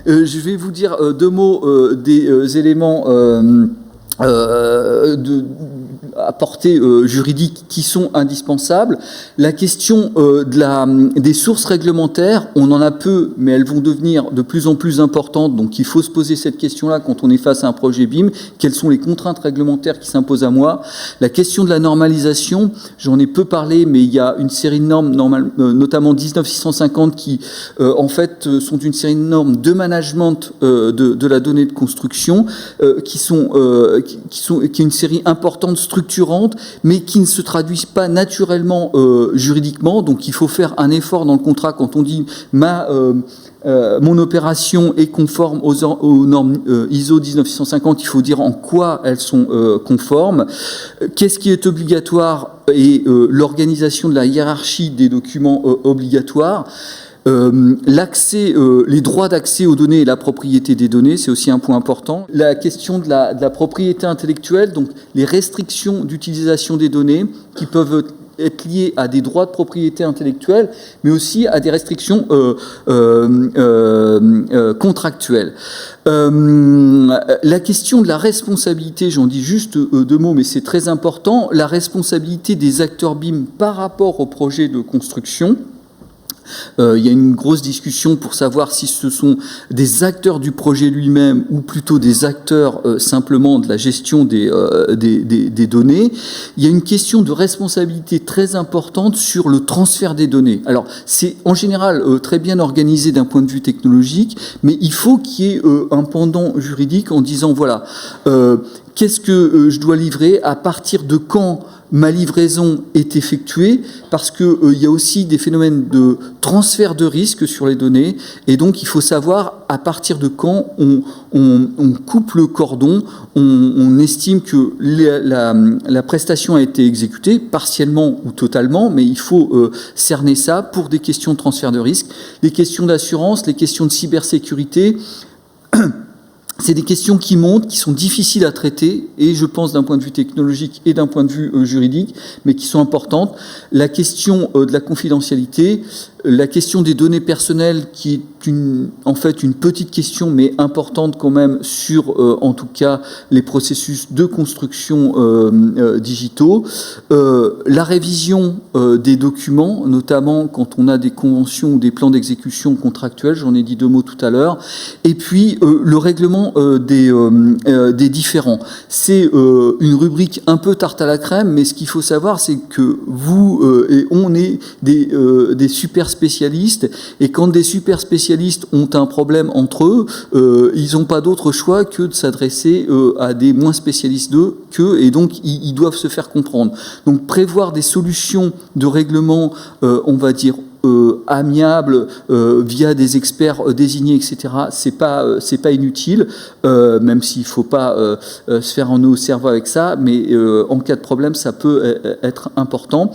Je vais vous dire deux mots des éléments à portée juridique qui sont indispensables. La question des sources réglementaires, on en a peu, mais elles vont devenir de plus en plus importantes, donc il faut se poser cette question-là quand on est face à un projet BIM. Quelles sont les contraintes réglementaires qui s'imposent à moi? La question de la normalisation, j'en ai peu parlé, mais il y a une série de normes, notamment 19650, qui en fait sont une série de normes de management de la donnée de construction, qui est une série importante, structurante, mais qui ne se traduisent pas naturellement juridiquement. Donc il faut faire un effort dans le contrat quand on dit mon opération est conforme aux normes ISO 19650, il faut dire en quoi elles sont conformes. Qu'est-ce qui est obligatoire et l'organisation de la hiérarchie des documents obligatoires. Les droits d'accès aux données et la propriété des données, c'est aussi un point important. La question de la propriété intellectuelle, donc les restrictions d'utilisation des données qui peuvent être liées à des droits de propriété intellectuelle, mais aussi à des restrictions contractuelles. La question de la responsabilité, j'en dis juste deux mots, mais c'est très important. La responsabilité des acteurs BIM par rapport au projet de construction. Il y a une grosse discussion pour savoir si ce sont des acteurs du projet lui-même ou plutôt des acteurs simplement de la gestion des données. Il y a une question de responsabilité très importante sur le transfert des données. Alors, c'est en général très bien organisé d'un point de vue technologique, mais il faut qu'il y ait un pendant juridique en disant, voilà, qu'est-ce que je dois livrer, à partir de quand ma livraison est effectuée, parce qu'il y a aussi des phénomènes de transfert de risque sur les données, et donc il faut savoir à partir de quand on coupe le cordon, on estime que la prestation a été exécutée, partiellement ou totalement, mais il faut cerner ça pour des questions de transfert de risque, les questions d'assurance, les questions de cybersécurité. C'est des questions qui montent, qui sont difficiles à traiter, et je pense d'un point de vue technologique et d'un point de vue juridique, mais qui sont importantes. La question de la confidentialité, la question des données personnelles, qui est en fait une petite question, mais importante quand même sur, en tout cas, les processus de construction digitaux. La révision des documents, notamment quand on a des conventions ou des plans d'exécution contractuels, j'en ai dit deux mots tout à l'heure. Et puis, le règlement des différends. C'est une rubrique un peu tarte à la crème, mais ce qu'il faut savoir, c'est que vous et on est des super spécialistes, et quand des super spécialistes ont un problème entre eux, ils n'ont pas d'autre choix que de s'adresser à des moins spécialistes qu'eux, et donc ils doivent se faire comprendre. Donc prévoir des solutions de règlement, on va dire, amiable via des experts désignés, etc. C'est pas inutile, même s'il faut pas se faire en nœud au cerveau avec ça, mais en cas de problème, ça peut être important.